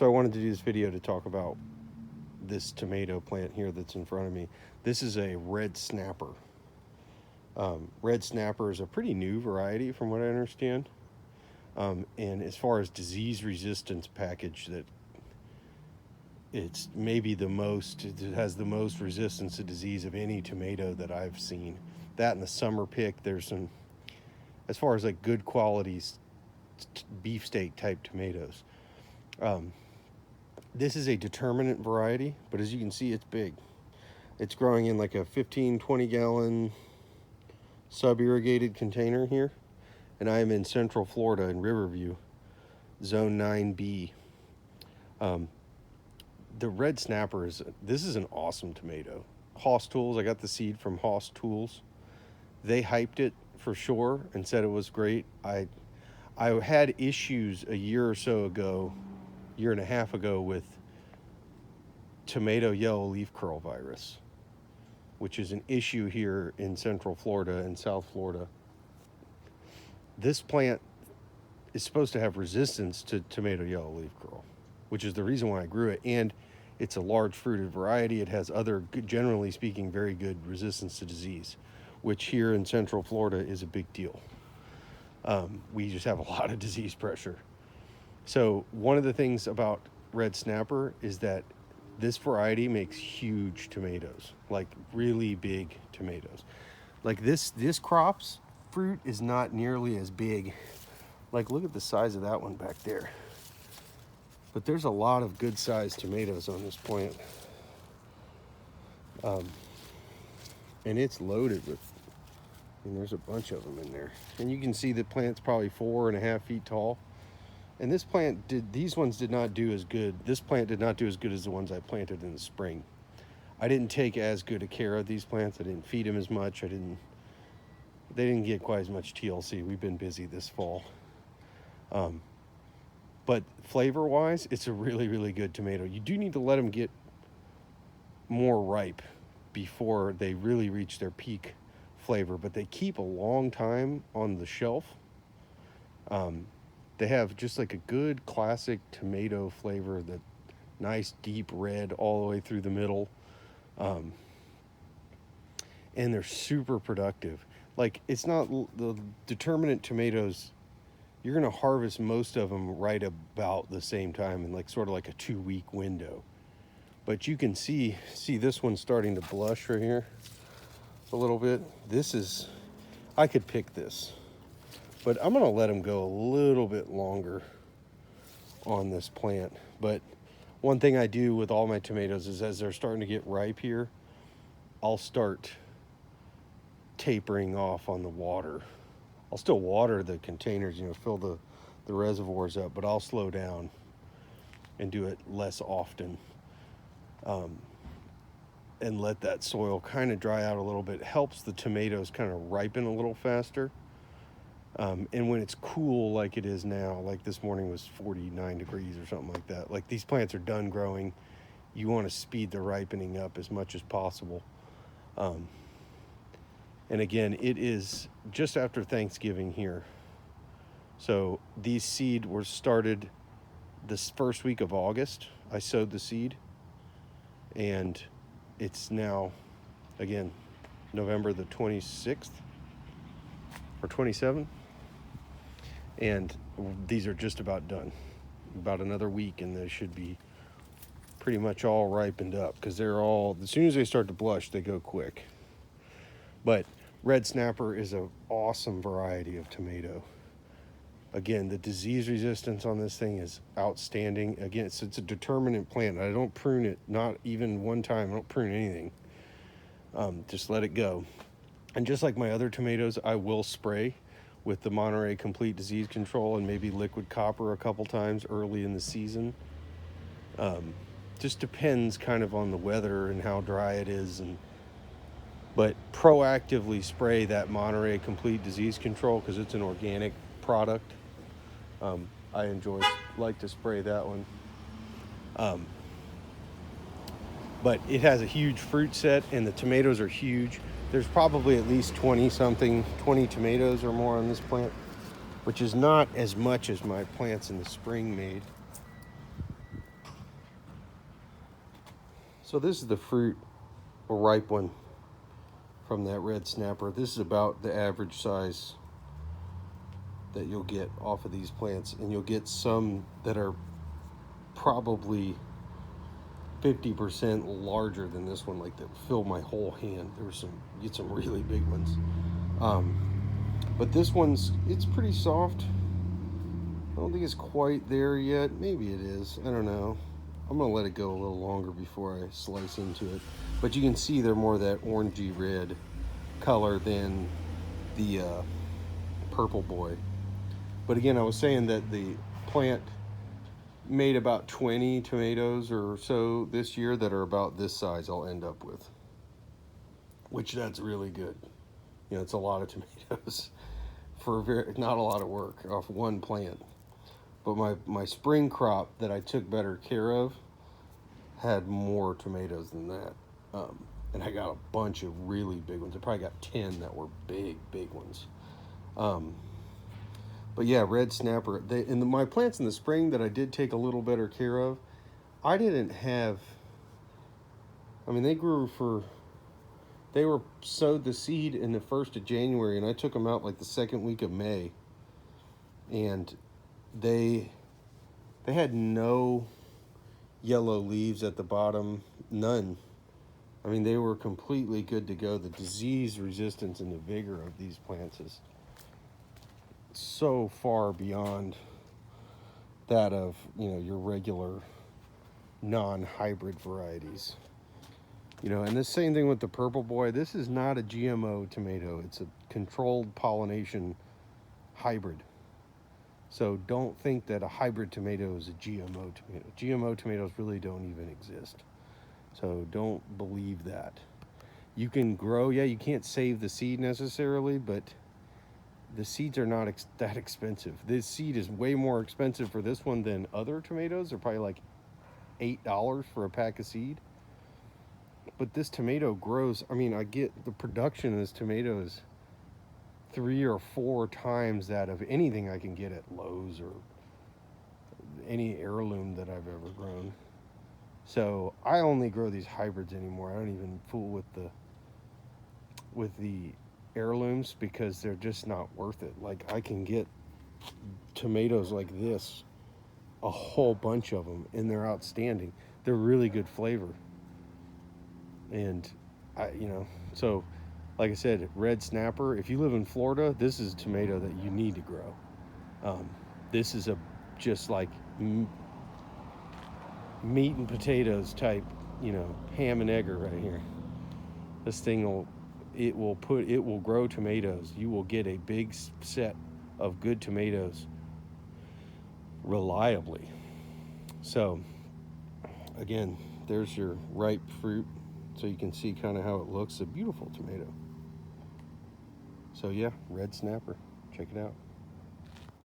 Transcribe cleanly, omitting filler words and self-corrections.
So I wanted to do this video to talk about this tomato plant here that's in front of me. This is a red snapper. Red snapper is a pretty new variety from what I understand. And as far as disease resistance package, that it's maybe the most, it has the most resistance to disease of any tomato that I've seen. That and the summer pick, there's some, as far as like good quality beefsteak type tomatoes. This is a determinate variety, but as you can see, it's big. It's growing in like a 15-20 gallon sub-irrigated container here, and I am in Central Florida in Riverview, Zone 9B. The red snapper this is an awesome tomato. Hoss Tools, I got the seed from Hoss Tools. They hyped it for sure and said it was great. I had issues a year or so ago, year and a half ago, with tomato yellow leaf curl virus, which is an issue here in Central Florida and South Florida. This plant is supposed to have resistance to tomato yellow leaf curl, which is the reason why I grew it. And it's a large fruited variety. It has other, generally speaking, very good resistance to disease, which here in Central Florida is a big deal. We just have a lot of disease pressure. So one of the things about red snapper is that this variety makes huge tomatoes, like really big tomatoes. Like this crop's fruit is not nearly as big. Like, look at the size of that one back there. But there's a lot of good sized tomatoes on this plant. And it's loaded with, there's a bunch of them in there. And you can see the plant's probably 4.5 feet tall. And this plant these ones did not do as good. This plant did not do as good as the ones I planted in the spring. I didn't take as good a care of these plants. I didn't feed them as much. They didn't get quite as much TLC. We've been busy this fall. But flavor-wise, it's a really, really good tomato. You do need to let them get more ripe before they really reach their peak flavor, but they keep a long time on the shelf. They have just like a good classic tomato flavor, that nice deep red all the way through the middle. And they're super productive. Like, it's not the determinate tomatoes, you're going to harvest most of them right about the same time in like sort of like a 2-week window. But you can see this one starting to blush right here a little bit. I could pick this, but I'm going to let them go a little bit longer on this plant. But one thing I do with all my tomatoes is, as they're starting to get ripe here, I'll start tapering off on the water. I'll still water the containers, fill the reservoirs up, but I'll slow down and do it less often. And let that soil kind of dry out a little bit. It helps the tomatoes kind of ripen a little faster. And when it's cool like it is now, like this morning was 49 degrees or something like that, like these plants are done growing, you want to speed the ripening up as much as possible. And again, it is just after Thanksgiving here. So these seed were started this first week of August. I sowed the seed, and it's now, again, November the 26th or 27th. And these are just about done. About another week and they should be pretty much all ripened up, because as soon as they start to blush, they go quick. But red snapper is an awesome variety of tomato. Again, the disease resistance on this thing is outstanding. Again, it's a determinate plant. I don't prune it, not even one time. I don't prune anything. Just let it go. And just like my other tomatoes, I will spray with the Monterey Complete Disease Control and maybe liquid copper a couple times early in the season. Just depends kind of on the weather and how dry it is. But proactively spray that Monterey Complete Disease Control, because it's an organic product. I like to spray that one. But it has a huge fruit set, and the tomatoes are huge. There's probably at least 20 tomatoes or more on this plant, which is not as much as my plants in the spring made. So this is the fruit, a ripe one, from that red snapper. This is about the average size that you'll get off of these plants, and you'll get some that are probably 50% larger than this one, like that fill my whole hand. There were some, get some really big ones. But this one's, it's pretty soft. I don't think it's quite there yet. Maybe it is. I don't know. I'm gonna let it go a little longer before I slice into it. But you can see they're more that orangey red color than the purple boy. But again, I was saying that the plant made about 20 tomatoes or so this year that are about this size I'll end up with, which that's really good. You know, it's a lot of tomatoes for not a lot of work off one plant. But my spring crop that I took better care of had more tomatoes than that. And I got a bunch of really big ones. I probably got 10 that were big ones. But yeah, red snapper. My plants in the spring that I did take a little better care of, I didn't have. I mean, they were sowed the seed in the 1st of January, and I took them out like the 2nd week of May, and they had no yellow leaves at the bottom, none. I mean, they were completely good to go. The disease resistance and the vigor of these plants is so far beyond that of, you know, your regular non-hybrid varieties. You know, and the same thing with the purple boy. This is not a GMO tomato. It's a controlled pollination hybrid. So don't think that a hybrid tomato is a GMO tomato. GMO tomatoes really don't even exist. So don't believe that. You can grow, yeah, you can't save the seed necessarily, but the seeds are not that expensive. This seed is way more expensive for this one than other tomatoes. They're probably like $8 for a pack of seed. But this tomato grows, I mean, I get the production of this tomato is 3 or 4 times that of anything I can get at Lowe's or any heirloom that I've ever grown. So I only grow these hybrids anymore. I don't even fool with the heirlooms because they're just not worth it. Like, I can get tomatoes like this, a whole bunch of them, and they're outstanding. They're really good flavor. And so like I said, red snapper, if you live in Florida, this is a tomato that you need to grow. This is just like meat and potatoes type, you know, ham and egger right here. This thing will grow tomatoes. You will get a big set of good tomatoes reliably. So again, there's your ripe fruit, so you can see kind of how it looks. A beautiful tomato. So yeah, red snapper, check it out.